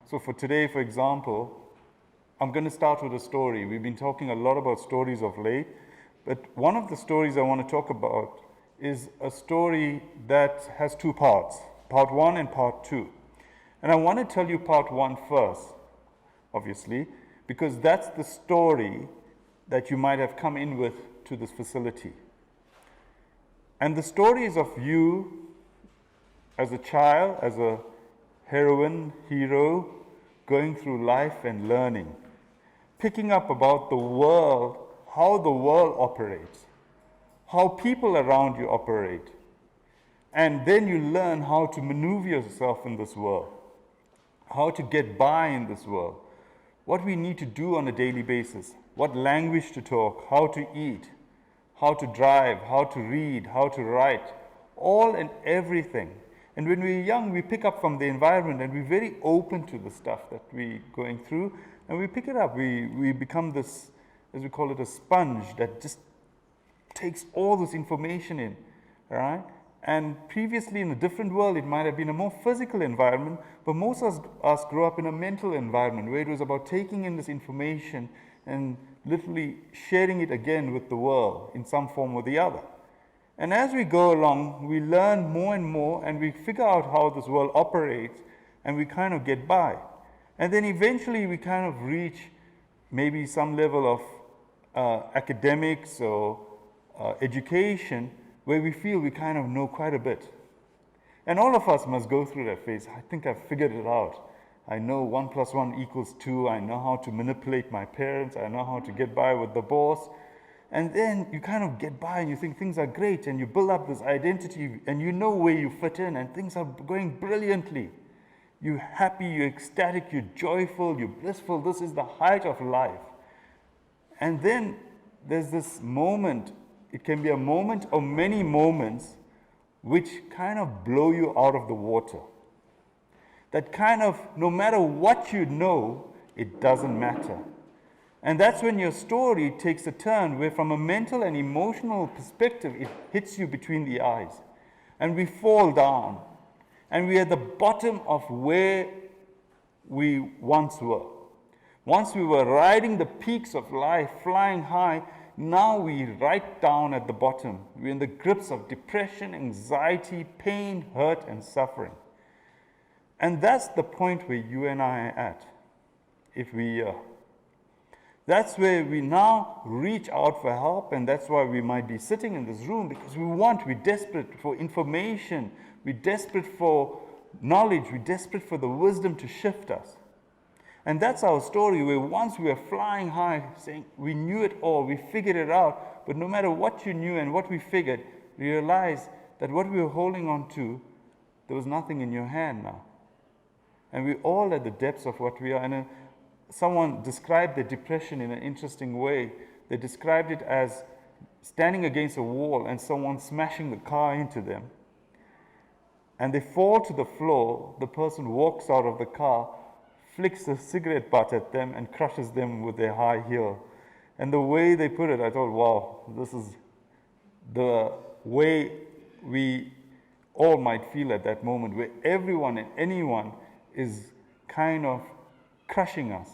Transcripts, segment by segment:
So for today, for example, I'm going to start with a story. We've been talking a lot about stories of late, but one of the stories I want to talk about is a story that has two parts, part one and part two. And I want to tell you part one first, obviously, because that's the story that you might have come in with to this facility. And the story is of you as a child, as a heroine, hero, going through life and learning, picking up about the world, how the world operates, how people around you operate, and then you learn how to maneuver yourself in this world, how to get by in this world, what we need to do on a daily basis, what language to talk, how to eat, how to drive, how to read, how to write, all and everything. And when we're young, we pick up from the environment and we're very open to the stuff that we're going through, and we pick it up. We become this, as we call it, a sponge that just takes all this information in, right? And previously in a different world, it might have been a more physical environment, but most of us grew up in a mental environment where it was about taking in this information and literally sharing it again with the world in some form or the other. And as we go along, we learn more and more, and we figure out how this world operates, and we kind of get by. And then eventually we kind of reach maybe some level of academics or education where we feel we kind of know quite a bit. And all of us must go through that phase. I think I've figured it out. I know 1 + 1 = 2. I know how to manipulate my parents. I know how to get by with the boss. And then you kind of get by and you think things are great, and you build up this identity and you know where you fit in, and things are going brilliantly. You're happy, you're ecstatic, you're joyful, you're blissful. This is the height of life. And then there's this moment. It can be a moment or many moments which kind of blow you out of the water. That kind of, no matter what you know, it doesn't matter. And that's when your story takes a turn where, from a mental and emotional perspective, it hits you between the eyes. And we fall down. And we're at the bottom of where we once were. Once we were riding the peaks of life, flying high, now we're right down at the bottom. We're in the grips of depression, anxiety, pain, hurt, and suffering. And that's the point where you and I are at, if we That's where we now reach out for help, and that's why we might be sitting in this room, because we're desperate for information, we're desperate for knowledge, we're desperate for the wisdom to shift us. And that's our story, where once we were flying high, saying we knew it all, we figured it out, but no matter what you knew and what we figured, we realized that what we were holding on to, there was nothing in your hand now. And we're all at the depths of what we are. And someone described the depression in an interesting way. They described it as standing against a wall and someone smashing the car into them. And they fall to the floor. The person walks out of the car, flicks a cigarette butt at them, and crushes them with their high heel. And the way they put it, I thought, wow, this is the way we all might feel at that moment, where everyone and anyone is kind of crushing us.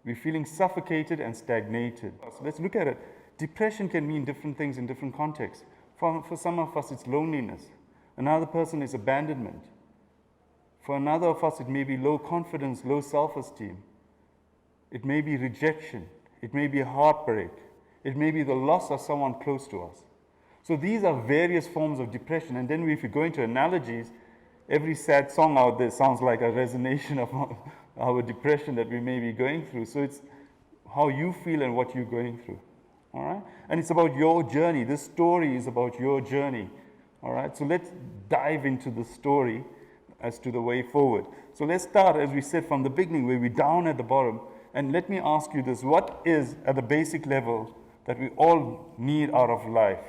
We're feeling suffocated and stagnated. So let's look at it. Depression can mean different things in different contexts. For some of us, it's loneliness. Another person is abandonment. For another of us, it may be low confidence, low self-esteem. It may be rejection. It may be a heartbreak. It may be the loss of someone close to us. So these are various forms of depression. And then if you go into analogies, every sad song out there sounds like a resonation of our depression that we may be going through. So it's how you feel and what you're going through. All right? And it's about your journey. This story is about your journey. All right? So let's dive into the story as to the way forward. So let's start, as we said, from the beginning, where we're down at the bottom. And let me ask you this. What is, at the basic level, that we all need out of life?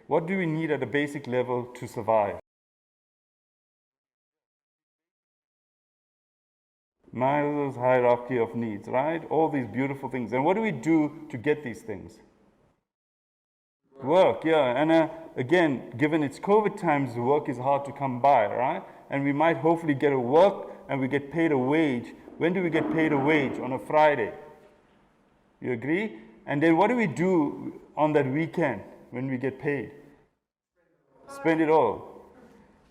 What do we need at a basic level to survive? Maslow's hierarchy of needs, right? All these beautiful things. And what do we do to get these things? Work, yeah. And again, given it's COVID times, work is hard to come by, right? and we might hopefully get to work and we get paid a wage. When do we get paid a wage? On a Friday. You agree? And then what do we do on that weekend when we get paid? Spend it all.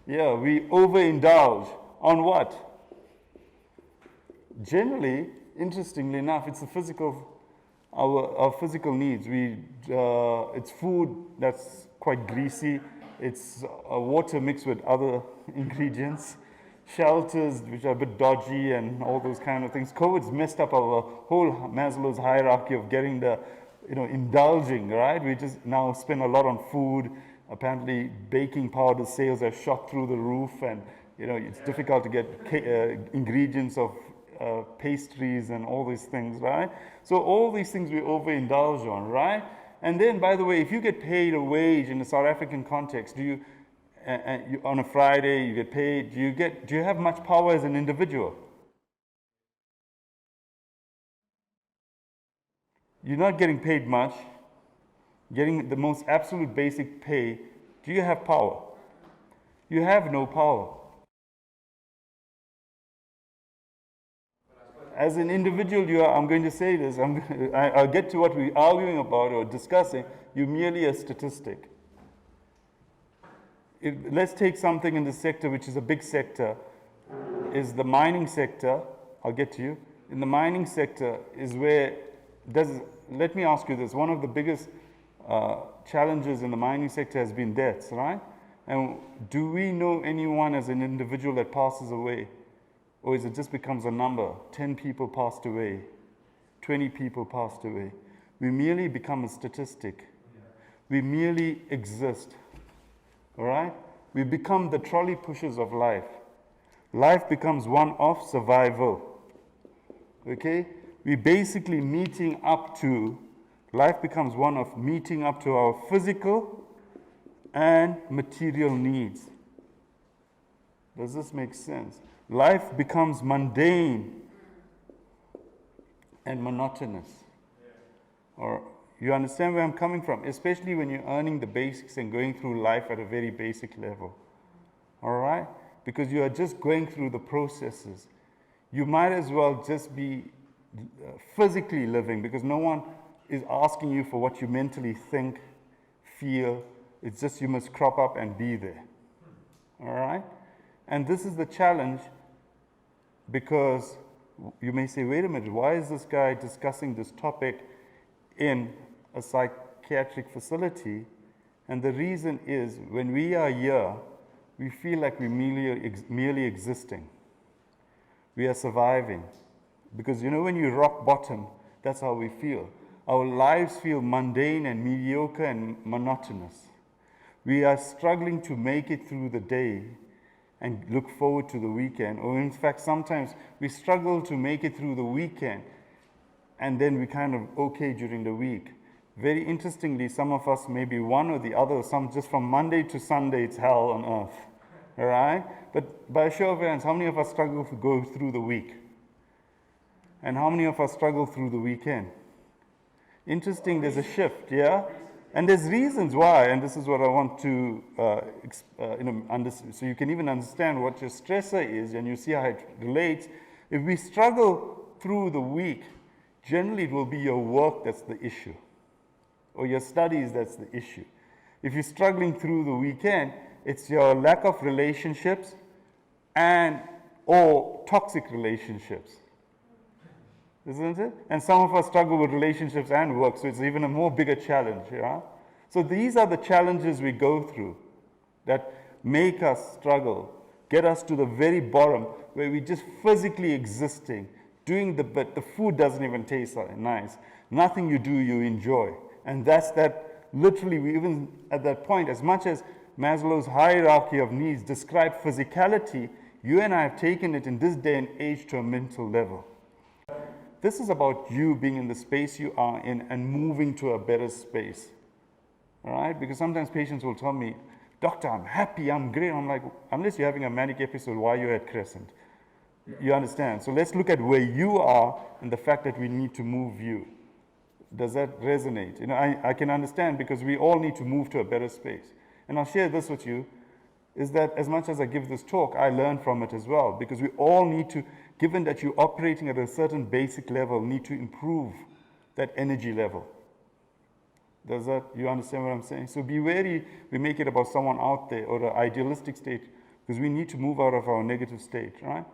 Yeah, we overindulge. On what? Generally, interestingly enough, it's the physical, our physical needs. It's food that's quite greasy. It's water mixed with other ingredients. Shelters which are a bit dodgy and all those kind of things. COVID's messed up our whole Maslow's hierarchy of getting the, indulging, right? We just now spend a lot on food. Apparently baking powder sales are shot through the roof, and it's difficult to get ingredients of pastries and all these things, right? So all these things we overindulge on, right? And then, by the way, if you get paid a wage in the South African context, on a Friday you get paid, do you have much power as an individual? You're not getting paid much, getting the most absolute basic pay. Do you have power? You have no power. As an individual, I'm going to say this, I'll get to what we're arguing about or discussing. You're merely a statistic. Let's take something in the sector which is a big sector, is the mining sector. I'll get to you. In the mining sector is where, let me ask you this, one of the biggest challenges in the mining sector has been deaths, right? And do we know anyone as an individual that passes away? Or is it just becomes a number? 10 people passed away, 20 people passed away. We merely become a statistic. We merely exist. All right? We become the trolley pushers of life. Life becomes one of survival. Okay? We basically life becomes one of meeting up to our physical and material needs. Does this make sense? Life becomes mundane and monotonous. Or you understand where I'm coming from, especially when you're earning the basics and going through life at a very basic level. All right? Because you are just going through the processes. You might as well just be physically living, because no one is asking you for what you mentally think, feel. It's just you must crop up and be there. All right? And this is the challenge, because you may say, wait a minute, why is this guy discussing this topic in a psychiatric facility? And the reason is, when we are here, we feel like we're merely existing. We are surviving. Because when you rock bottom, that's how we feel. Our lives feel mundane and mediocre and monotonous. We are struggling to make it through the day and look forward to the weekend. Or in fact, sometimes we struggle to make it through the weekend, and then we kind of okay during the week. Very interestingly, some of us may be one or the other. Some just from Monday to Sunday, it's hell on earth. All right? But by a show of hands, how many of us struggle to go through the week? And how many of us struggle through the weekend? Interesting, there's a shift, yeah? And there's reasons why, and this is what I want to, so you can even understand what your stressor is, and you see how it relates. If we struggle through the week, generally it will be your work that's the issue, or your studies that's the issue. If you're struggling through the weekend, it's your lack of relationships or toxic relationships. Isn't it? And some of us struggle with relationships and work, so it's even a more bigger challenge, yeah? So these are the challenges we go through that make us struggle, get us to the very bottom where we're just physically existing, doing the bit. The food doesn't even taste nice. Nothing you do, you enjoy. And that's that, literally, we even at that point, as much as Maslow's hierarchy of needs describe physicality, you and I have taken it in this day and age to a mental level. This is about you being in the space you are in and moving to a better space. All right? Because sometimes patients will tell me, doctor, I'm happy, I'm great. I'm like, unless you're having a manic episode, why are you at Crescent? You understand? So let's look at where you are and the fact that we need to move you. Does that resonate? I can understand, because we all need to move to a better space. And I'll share this with you. is that as much as I give this talk, I learn from it as well, because we all need to, given that you're operating at a certain basic level, need to improve that energy level. Does that, you understand what I'm saying? So be wary we make it about someone out there or an idealistic state, because we need to move out of our negative state, right?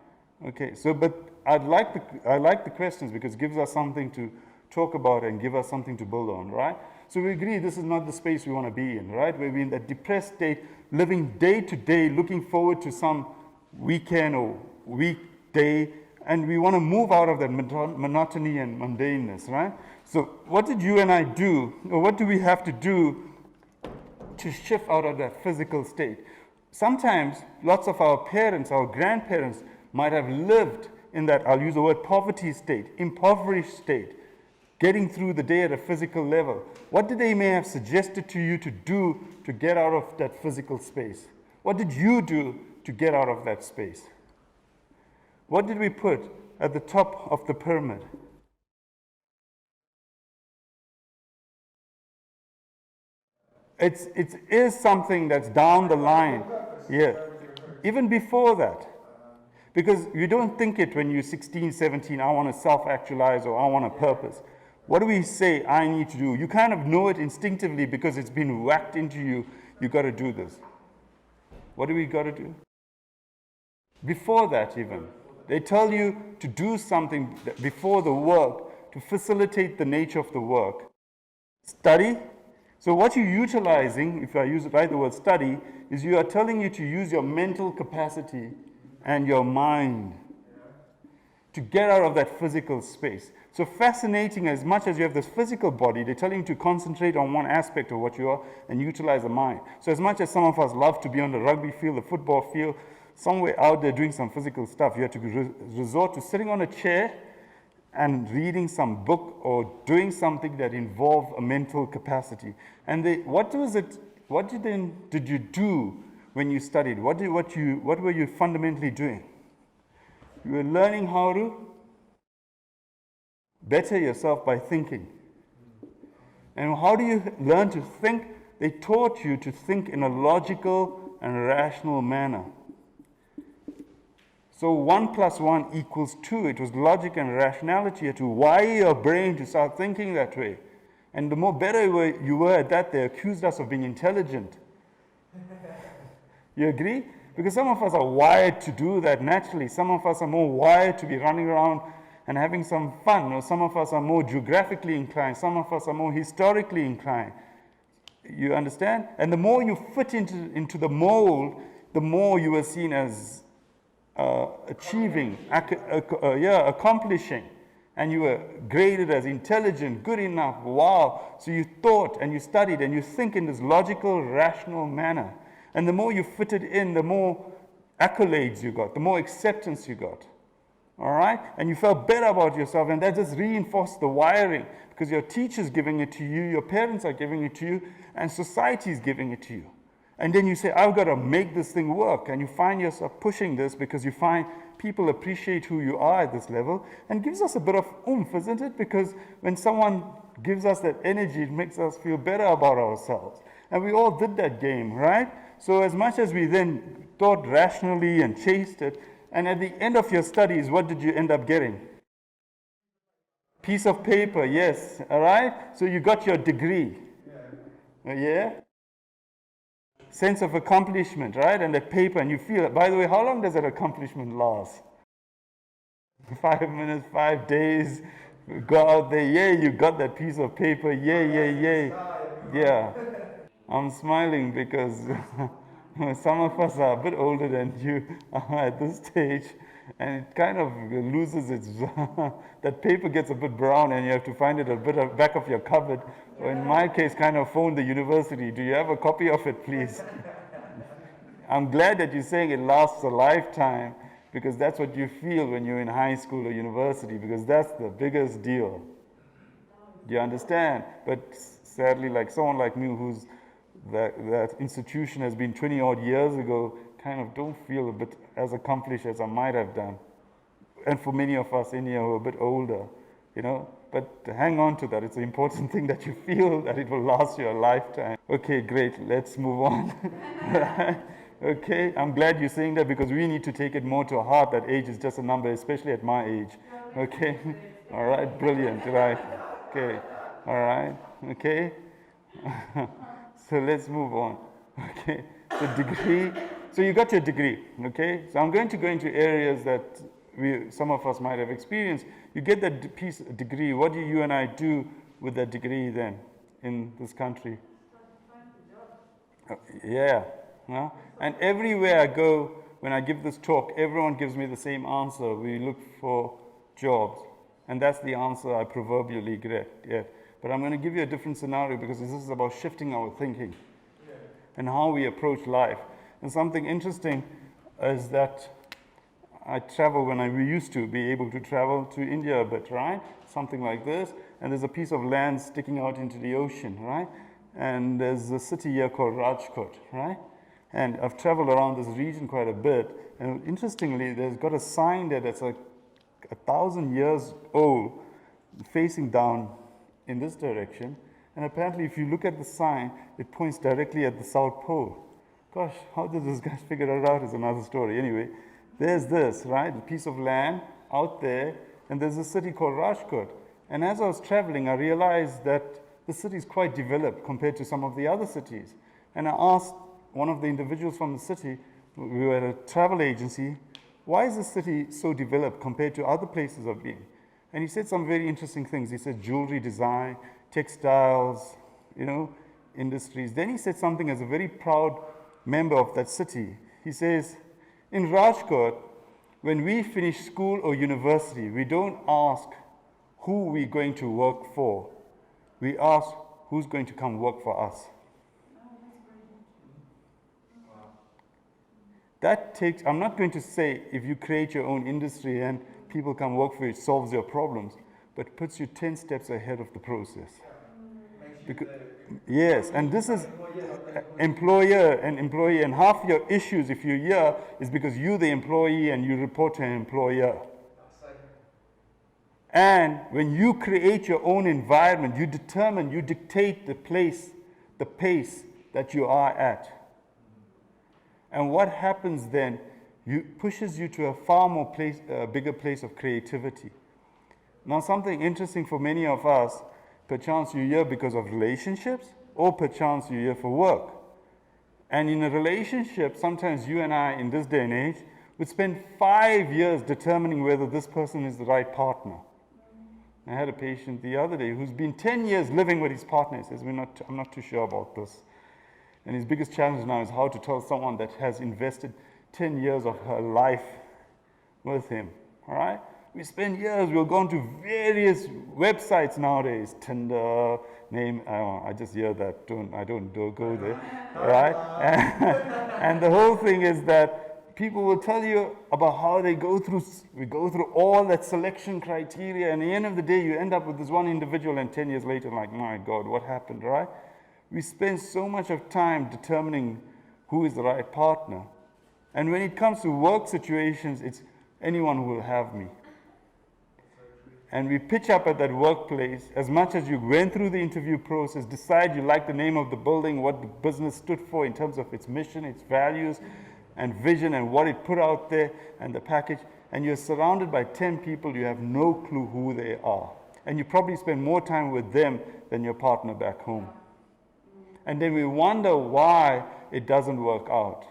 Okay, so but I like the questions because it gives us something to talk about and give us something to build on, right? So we agree this is not the space we want to be in, right? Where we're in that depressed state, living day to day, looking forward to some weekend or weekday, and we want to move out of that monotony and mundaneness, right? So what did you and I do, or what do we have to do to shift out of that physical state? Sometimes lots of our parents, our grandparents might have lived in that, I'll use the word poverty state, impoverished state, getting through the day at a physical level. What did they may have suggested to you to do to get out of that physical space? What did you do to get out of that space? What did we put at the top of the pyramid? It is something that's down the line. Yeah. Even before that. Because you don't think it when you're 16, 17, I want to self-actualize or I want a purpose. What do we say I need to do? You kind of know it instinctively because it's been whacked into you. You got to do this. What do we got to do? Before that even. They tell you to do something before the work to facilitate the nature of the work. Study. So what you're utilizing, if I write the word study, is you are telling you to use your mental capacity and your mind to get out of that physical space. So fascinating, as much as you have this physical body, they're telling you to concentrate on one aspect of what you are and utilize the mind. So as much as some of us love to be on the rugby field, the football field, somewhere out there doing some physical stuff, you have to resort to sitting on a chair and reading some book or doing something that involves a mental capacity. And what did you do when you studied? What were you fundamentally doing? You were learning how to better yourself by thinking. And how do you learn to think? They taught you to think in a logical and rational manner. So 1 + 1 = 2. It was logic and rationality to wire your brain to start thinking that way. And the more better you were at that, they accused us of being intelligent. You agree? Because some of us are wired to do that naturally. Some of us are more wired to be running around and having some fun. Or some of us are more geographically inclined. Some of us are more historically inclined. You understand? And the more you fit into the mold, the more you are seen as achieving, accomplishing. And you were graded as intelligent, good enough, wow. So you thought and you studied and you think in this logical, rational manner. And the more you fitted in, the more accolades you got, the more acceptance you got. All right? And you felt better about yourself, and that just reinforced the wiring because your teacher's giving it to you, your parents are giving it to you, and society is giving it to you. And then you say, I've got to make this thing work. And you find yourself pushing this because you find people appreciate who you are at this level, and gives us a bit of oomph, isn't it? Because when someone gives us that energy, it makes us feel better about ourselves. And we all did that game, right? So as much as we then thought rationally and chased it, and at the end of your studies, what did you end up getting? Piece of paper, yes, all right? So you got your degree, yeah? Sense of accomplishment, right? And that paper, and you feel it. By the way, how long does that accomplishment last? 5 minutes, 5 days, go out there, yeah, you got that piece of paper, yeah. I'm smiling because some of us are a bit older than you at this stage, and it kind of loses its, that paper gets a bit brown and you have to find it a bit at back of your cupboard, or in my case, kind of phone the university. Do you have a copy of it, please? I'm glad that you're saying it lasts a lifetime, because that's what you feel when you're in high school or university, because that's the biggest deal. Do you understand? But sadly, like someone like me who's that institution has been 20 odd years ago, kind of don't feel a bit as accomplished as I might have done. And for many of us in here who are a bit older, you know, but hang on to that. It's an important thing that you feel that it will last you a lifetime. Okay, great, let's move on. Okay, I'm glad you're saying that because we need to take it more to heart that age is just a number, especially at my age. Okay, all right, brilliant, right? Okay, all right, okay. So let's move on. Okay, so degree. So you got your degree. Okay, so I'm going to go into areas that some of us might have experienced. You get that degree. What do you and I do with that degree then in this country? Yeah. Yeah. And everywhere I go, when I give this talk, everyone gives me the same answer. We look for jobs. And that's the answer I proverbially get. Yeah. But I'm going to give you a different scenario because this is about shifting our thinking and how we approach life. And something interesting is that I travel we used to be able to travel to India a bit, right? Something like this. And there's a piece of land sticking out into the ocean, right? And there's a city here called Rajkot, right? And I've traveled around this region quite a bit. And interestingly, there's got a sign there that's like 1,000 years old, facing down in this direction. And apparently, if you look at the sign, it points directly at the South Pole. Gosh, how did this guy figure it out is another story. Anyway, there's this, right? A piece of land out there, and there's a city called Rajkot. And as I was traveling, I realized that the city is quite developed compared to some of the other cities. And I asked one of the individuals from the city, we were at a travel agency, why is the city so developed compared to other places I've been? And he said some very interesting things. He said jewelry design, textiles, industries. Then he said something as a very proud member of that city. He says, in Rajkot, when we finish school or university, we don't ask who we're going to work for. We ask who's going to come work for us. That takes, I'm not going to say if you create your own industry and people come work for you, it solves your problems, but puts you 10 steps ahead of the process. Because, yes, and this is employer and employee, and half your issues, if you're here, is because you're the employee and you report to an employer. And when you create your own environment, you dictate the pace that you are at. And what happens then, pushes you to a far more bigger place of creativity. Now, something interesting for many of us, perchance you're here because of relationships, or perchance you're here for work. And in a relationship, sometimes you and I, in this day and age, would spend 5 years determining whether this person is the right partner. I had a patient the other day who's been 10 years living with his partner. He says, I'm not too sure about this. And his biggest challenge now is how to tell someone that has invested 10 years of her life with him, all right? We spend years, we'll go onto various websites nowadays, Tinder, I just hear that, don't go there, right? And the whole thing is that people will tell you about how we go through all that selection criteria, and at the end of the day, you end up with this one individual, and 10 years later, like, my God, what happened, right? We spend so much of time determining who is the right partner. And when it comes to work situations, it's anyone who will have me. And we pitch up at that workplace, as much as you went through the interview process, decide you like the name of the building, what the business stood for in terms of its mission, its values, and vision, and what it put out there, and the package, and you're surrounded by 10 people, you have no clue who they are. And you probably spend more time with them than your partner back home. And then we wonder why it doesn't work out.